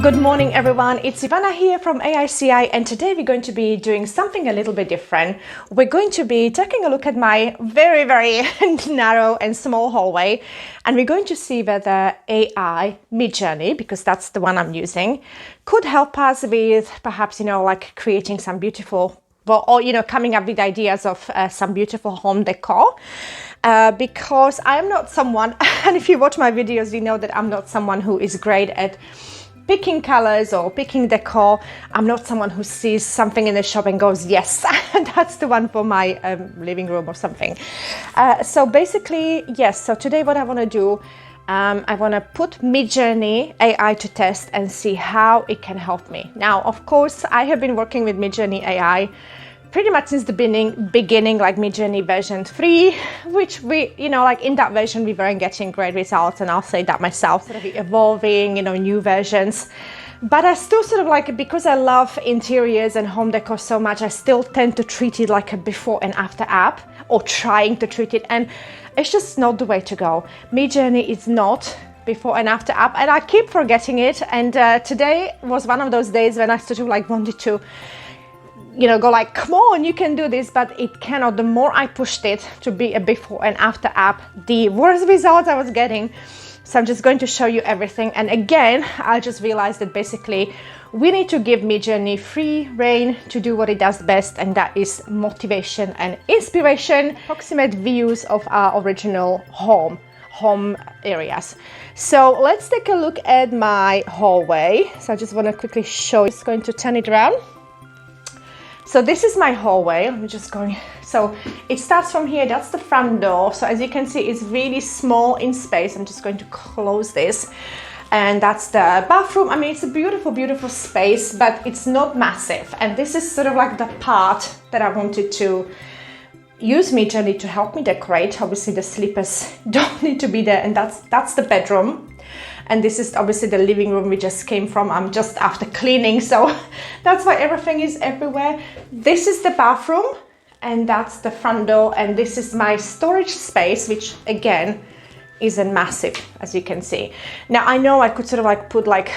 Good morning everyone, it's Ivana here from AICI, and today we're going to be doing something a little bit different. We're going to be taking a look at my very narrow and small hallway, and we're going to see whether AI, Midjourney, because that's the one I'm using, could help us with perhaps, like creating some beautiful, coming up with ideas of some beautiful home decor. Because I'm not someone, and if you watch my videos, you know that I'm not someone who is great at picking colors or picking decor. I'm not someone who sees something in the shop and goes, yes, that's the one for my living room or something. So basically, yes, so today what I want to do, I want to put Midjourney AI to test and see how it can help me. Now, of course, I have been working with Midjourney AI pretty much since the beginning, like Midjourney version 3, which we, like in that version, we weren't getting great results, and I'll say that myself, sort of evolving, new versions. But I still sort of like, because I love interiors and home decor so much, I still tend to treat it like a before and after app, or trying to treat it, and it's just not the way to go. Midjourney is not before and after app, and I keep forgetting it, and today was one of those days when I sort of like wanted to go like, come on, you can do this, but it cannot. The more I pushed it to be a before and after app, the worse results I was getting. So I'm just going to show you everything. And again, I just realized that basically we need to give Midjourney free reign to do what it does best, and that is motivation and inspiration, approximate views of our original home areas. So let's take a look at my hallway. So I just want to quickly show you. Just going to turn it around. So this is my hallway. I'm just going, so it starts from here, that's the front door. So as you can see, it's really small in space. I'm just going to close this. And that's the bathroom. I mean, it's a beautiful space, but it's not massive. And this is sort of like the part that I wanted to use Midjourney to help me decorate. Obviously the slippers don't need to be there, and that's the bedroom. And this is obviously the living room we just came from. I'm just after cleaning, so that's why everything is everywhere. This is the bathroom, and that's the front door, and this is my storage space, which again isn't massive, as you can see. Now I know I could sort of like put like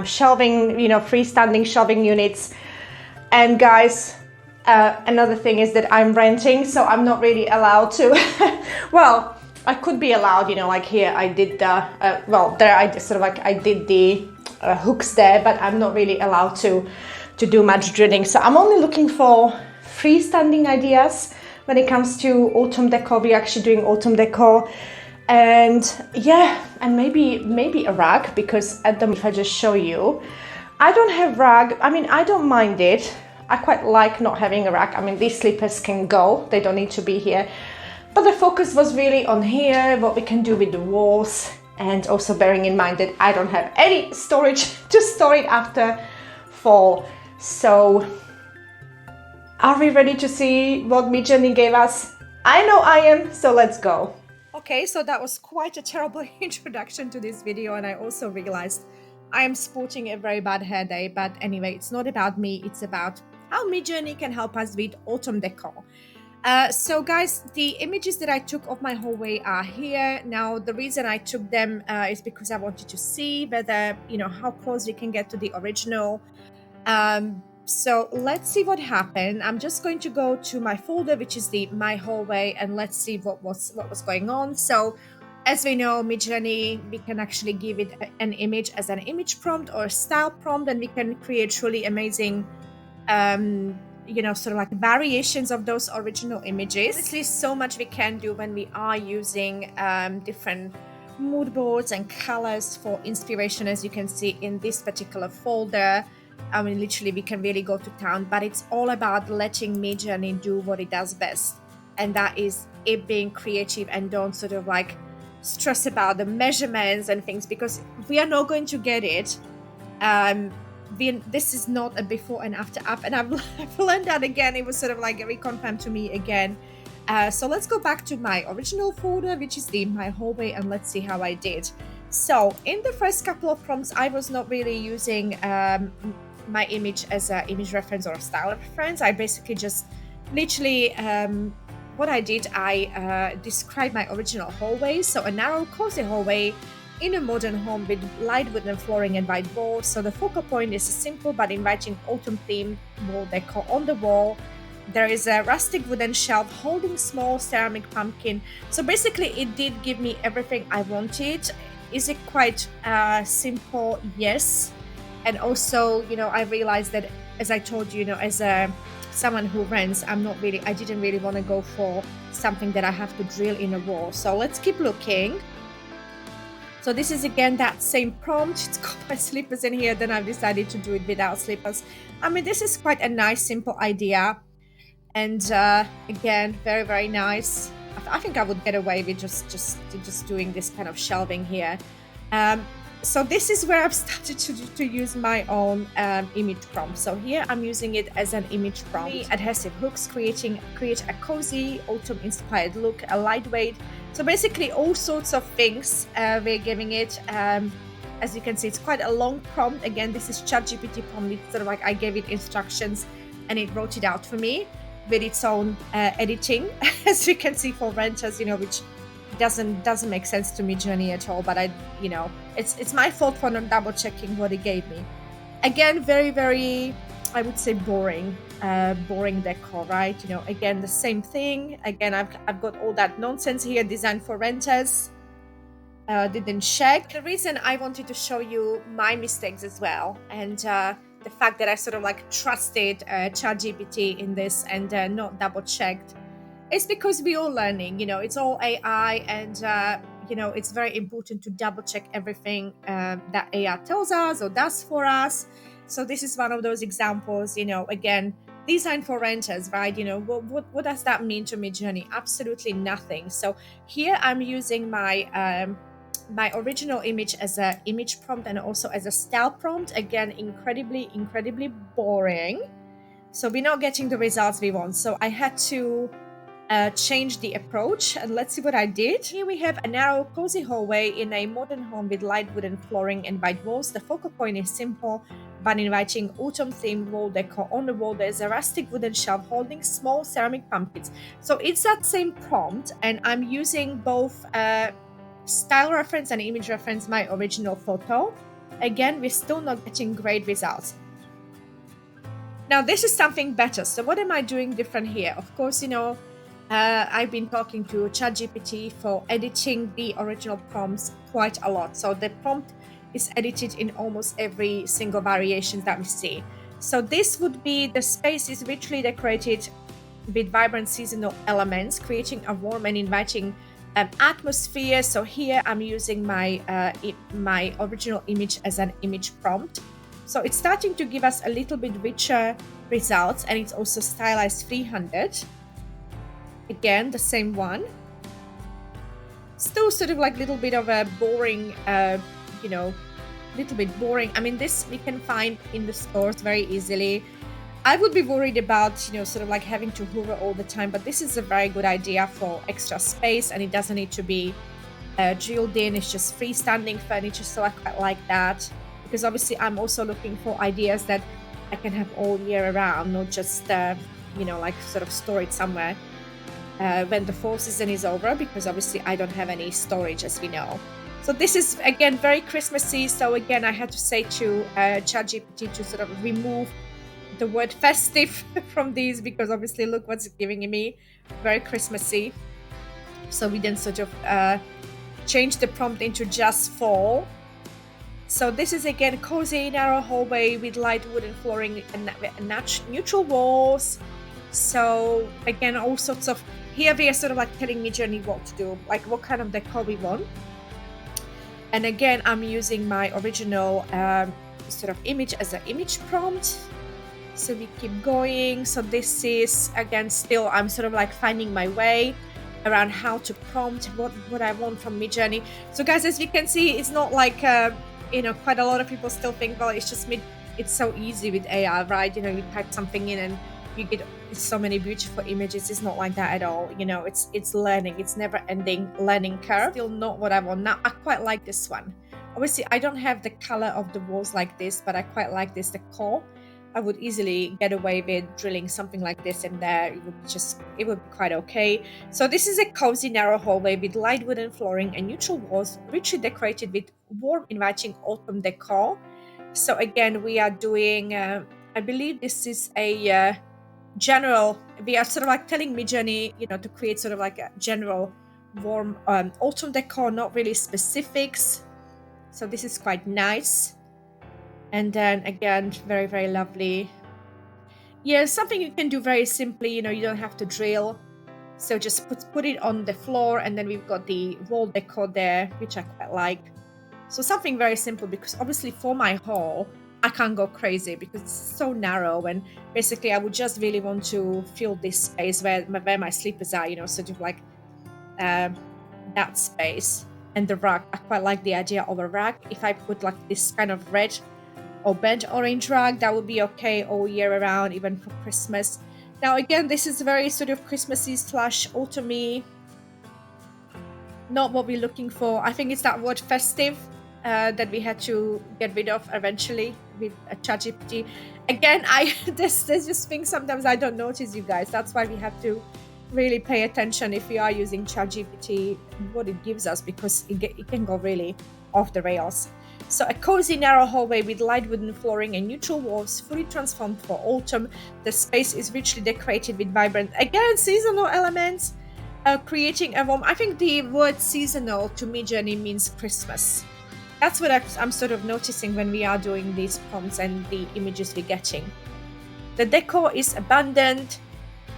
shelving, freestanding shelving units. And guys, another thing is that I'm renting, so I'm not really allowed to well, I could be allowed, like here I did the, there I just sort of like, I did the hooks there, but I'm not really allowed to do much drilling. So I'm only looking for freestanding ideas when it comes to autumn decor. We're actually doing autumn decor. And yeah, and maybe a rug, because at the moment, if I just show you, I don't have rug. I mean, I don't mind it. I quite like not having a rug. I mean, these slippers can go, they don't need to be here. But the focus was really on here, what we can do with the walls, and also bearing in mind that I don't have any storage to store it after fall. So are we ready to see what Midjourney gave us? I know I am, so let's go. Okay, so that was quite a terrible introduction to this video, and I also realized I am sporting a very bad hair day. But anyway, it's not about me, it's about how Midjourney can help us with autumn decor. So guys, the images that I took of my hallway are here. Now, the reason I took them is because I wanted to see whether, how close we can get to the original. So let's see what happened. I'm just going to go to my folder, which is my hallway, and let's see what was going on. So as we know, Midjourney, we can actually give it an image as an image prompt or a style prompt, and we can create really amazing sort of like variations of those original images. Honestly, so much we can do when we are using different mood boards and colors for inspiration, as you can see in this particular folder. I mean, literally we can really go to town, but it's all about letting Midjourney do what it does best, and that is it being creative, and don't sort of like stress about the measurements and things, because we are not going to get it. This is not a before and after app, and I've learned that again. It was sort of like reconfirmed to me again. So let's go back to my original folder, which is my hallway, and let's see how I did. So in the first couple of prompts, I was not really using my image as an image reference or a style reference. I basically just literally what I did, I described my original hallway. So a narrow, cozy hallway in a modern home with light wooden flooring and white walls. So the focal point is a simple but inviting autumn-themed wall decor on the wall. There is a rustic wooden shelf holding small ceramic pumpkin. So basically, it did give me everything I wanted. Is it quite simple? Yes. And also, I realized that, as I told you, as a someone who rents, I didn't really want to go for something that I have to drill in a wall. So let's keep looking. So this is again that same prompt. It's got my slippers in here. Then I've decided to do it without slippers. I mean, this is quite a nice, simple idea. And again, very, very nice. I think I would get away with just doing this kind of shelving here. So this is where I've started to use my own image prompt. So here I'm using it as an image prompt. Adhesive hooks create a cozy autumn-inspired look, a lightweight. So basically all sorts of things we're giving it. As you can see, it's quite a long prompt. Again, this is ChatGPT prompt. It's sort of like I gave it instructions and it wrote it out for me with its own editing, as you can see for renters, which doesn't make sense to Midjourney at all. But it's my fault for not double checking what it gave me. Again, very, very, I would say boring decor, right? Again, the same thing. Again, I've got all that nonsense here designed for renters. Didn't check. The reason I wanted to show you my mistakes as well, and the fact that I sort of like trusted ChatGPT in this and not double checked, is because we're all learning. It's all AI, and it's very important to double check everything that AI tells us or does for us. So this is one of those examples. Again, design for renters, right? What does that mean to Midjourney? Absolutely nothing. So here I'm using my original image as an image prompt and also as a style prompt. Again, incredibly boring. So we're not getting the results we want. So I had to change the approach, and let's see what I did. Here we have a narrow, cozy hallway in a modern home with light wooden flooring and white walls. The focal point is simple but inviting autumn-themed wall decor. On the wall, there's a rustic wooden shelf holding small ceramic pumpkins. So it's that same prompt, and I'm using both style reference and image reference, my original photo. Again, we're still not getting great results. Now, this is something better. So what am I doing different here? Of course, I've been talking to ChatGPT for editing the original prompts quite a lot. So the prompt is edited in almost every single variation that we see. So this would be: the space is richly decorated with vibrant seasonal elements, creating a warm and inviting atmosphere. So here I'm using my original image as an image prompt. So it's starting to give us a little bit richer results, and it's also stylized 300. Again, the same one. Still sort of like a little bit of a boring, little bit boring. I mean, this we can find in the stores very easily. I would be worried about, sort of like having to hover all the time, but this is a very good idea for extra space, and it doesn't need to be drilled in. It's just freestanding furniture, so I quite like that, because obviously I'm also looking for ideas that I can have all year around, not just, like sort of store it somewhere when the fall season is over, because obviously I don't have any storage, as we know. So this is, again, very Christmassy. So again, I had to say to ChatGPT to sort of remove the word festive from these, because obviously look what's giving me, very Christmassy. So we then sort of change the prompt into just fall. So this is again cozy narrow hallway with light wooden flooring and neutral walls. So again, all sorts of, here we are sort of like telling Midjourney what to do, like what kind of decor we want. And again, I'm using my original sort of image as an image prompt. So we keep going. So this is, again, still I'm sort of like finding my way around how to prompt what I want from Midjourney. So guys, as you can see, it's not like quite a lot of people still think, well, it's so easy with AI, right? You type something in and you get so many beautiful images. It's not like that at all. It's learning. It's never ending learning curve. Still not what I want. Now, I quite like this one. Obviously, I don't have the color of the walls like this, but I quite like this decor. I would easily get away with drilling something like this in there. It would be quite okay. So this is a cozy narrow hallway with light wooden flooring and neutral walls, richly decorated with warm, inviting autumn decor. So again, we are doing, I believe this is a general, we are sort of like telling Midjourney, to create sort of like a general warm autumn decor, not really specifics. So this is quite nice. And then again, very, very lovely. Yeah, something you can do very simply, you don't have to drill. So just put it on the floor, and then we've got the wall decor there, which I quite like. So something very simple, because obviously for my haul, I can't go crazy because it's so narrow, and basically I would just really want to fill this space where my slippers are, sort of like that space. And the rug, I quite like the idea of a rug. If I put like this kind of red or burnt orange rug, that would be okay all year around, even for Christmas. Now again, this is very sort of Christmassy / autumny, not what we're looking for. I think it's that word festive that we had to get rid of eventually with ChatGPT. Again, there's just things sometimes I don't notice, you guys. That's why we have to really pay attention if we are using ChatGPT, what it gives us, because it can go really off the rails. So a cozy narrow hallway with light wooden flooring and neutral walls, fully transformed for autumn. The space is richly decorated with vibrant, again, seasonal elements, creating a warm. I think the word seasonal to Midjourney means Christmas. That's what I'm sort of noticing when we are doing these prompts and the images we're getting. The decor is abundant,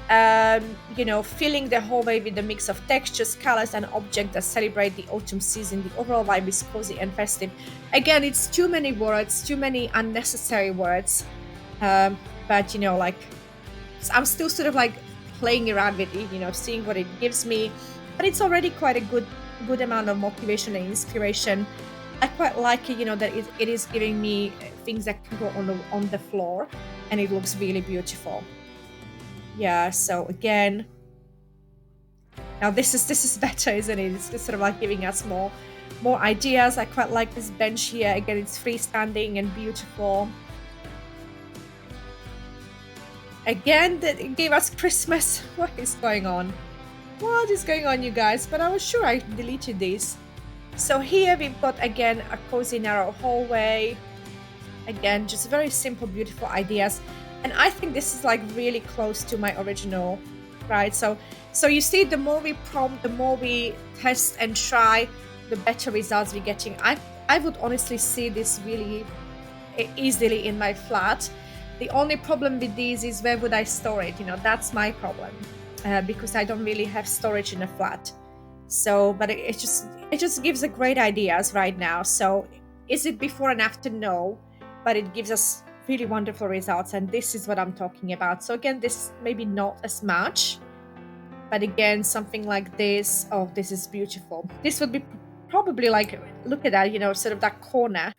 filling the hallway with a mix of textures, colors, and objects that celebrate the autumn season. The overall vibe is cozy and festive. Again, it's too many words, too many unnecessary words. But I'm still sort of like playing around with it, seeing what it gives me. But it's already quite a good amount of motivation and inspiration. I quite like it, that it is giving me things that can go on the floor, and it looks really beautiful. Yeah, so again, now this is better, isn't it? It's just sort of like giving us more ideas. I quite like this bench here. Again, it's freestanding and beautiful. Again, that it gave us Christmas. What is going on? What is going on, you guys? But I was sure I deleted these. So here we've got, again, a cozy narrow hallway. Again, just very simple, beautiful ideas. And I think this is like really close to my original, right? So you see, the more we prompt, the more we test and try, the better results we're getting. I would honestly see this really easily in my flat. The only problem with these is, where would I store it? That's my problem, because I don't really have storage in a flat. So, but it just gives a great ideas right now. So is it before and after? No, but it gives us really wonderful results, and this is what I'm talking about. So again, this maybe not as much, but again, something like this. Oh, this is beautiful. This would be probably like, look at that, sort of that corner.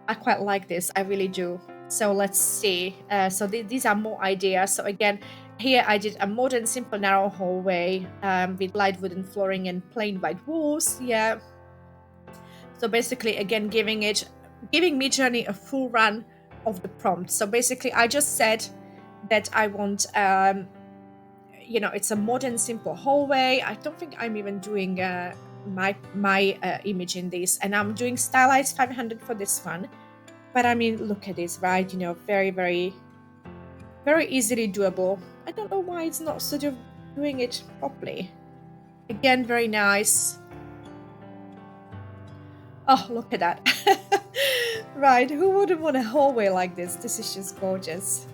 I quite like this, I really do. So let's see. So these are more ideas. So again, here I did a modern, simple, narrow hallway with light wooden flooring and plain white walls. Yeah. So basically, again, giving Midjourney a full run of the prompt. So basically, I just said that I want, it's a modern, simple hallway. I don't think I'm even doing my image in this, and I'm doing stylized 500 for this one. But I mean, look at this, right? Very, very, very easily doable. I don't know why it's not sort of doing it properly. Again, very nice. Oh, look at that. Right, who wouldn't want a hallway like this? This is just gorgeous.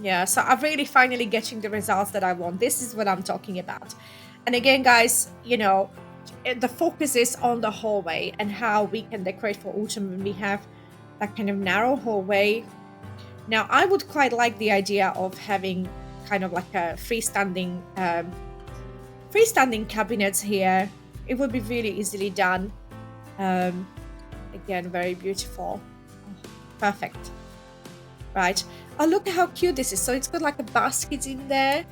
Yeah, so I'm really finally getting the results that I want. This is what I'm talking about. And again, guys, the focus is on the hallway and how we can decorate for autumn when we have that kind of narrow hallway. Now, I would quite like the idea of having kind of like a freestanding cabinets here. It would be really easily done. Again, very beautiful. Oh, perfect. Right. Oh, look at how cute this is. So it's got like a basket in there.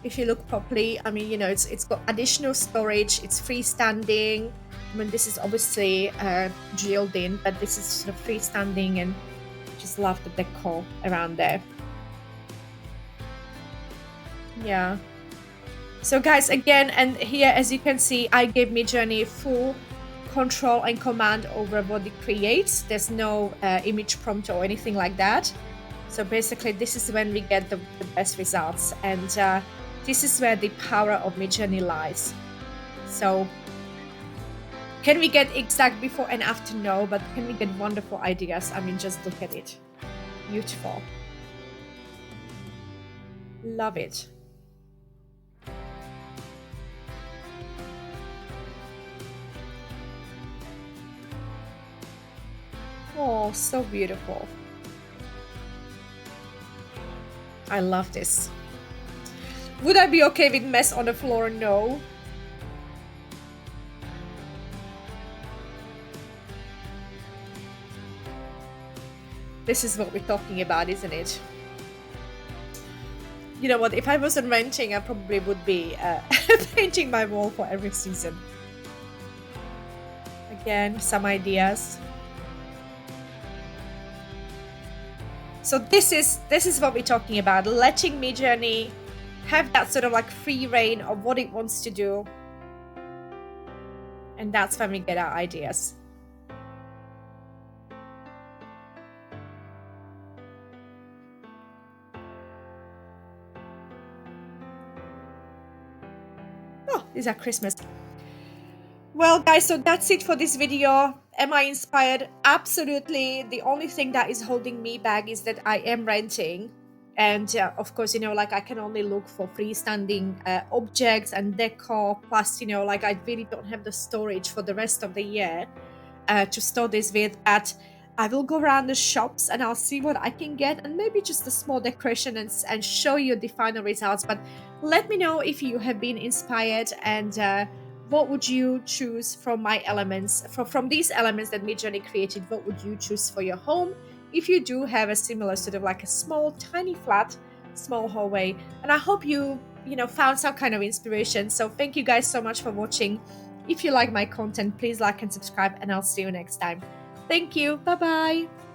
if you look properly. I mean, you know, it's got additional storage, it's freestanding. I mean, this is obviously drilled in, but this is sort of freestanding, and just love the decor around there. Yeah. So guys, again, and here, as you can see, I gave Midjourney full control and command over what it creates. There's no image prompt or anything like that. So basically, this is when we get the best results. And this is where the power of Midjourney lies. So can we get exact before and after? No, but can we get wonderful ideas? I mean, just look at it. Beautiful. Love it. Oh, so beautiful. I love this. Would I be okay with mess on the floor? No. This is what we're talking about, isn't it? You know what? If I wasn't renting, I probably would be painting my wall for every season. Again, some ideas. So this is what we're talking about, letting Midjourney have that sort of like free reign of what it wants to do. And that's when we get our ideas. Oh, these are Christmas. Well, guys, so that's it for this video. Am I inspired? Absolutely. The only thing that is holding me back is that I am renting. And of course, you know, like I can only look for freestanding objects and decor. Plus, you know, like I really don't have the storage for the rest of the year to store this with. But I will go around the shops and I'll see what I can get, and maybe just a small decoration and show you the final results. But let me know if you have been inspired, and what would you choose from my elements, from these elements that Midjourney created? What would you choose for your home if you do have a similar sort of like a small, tiny flat, small hallway? And I hope you found some kind of inspiration. So thank you guys so much for watching. If you like my content, please like and subscribe, and I'll see you next time. Thank you. Bye bye.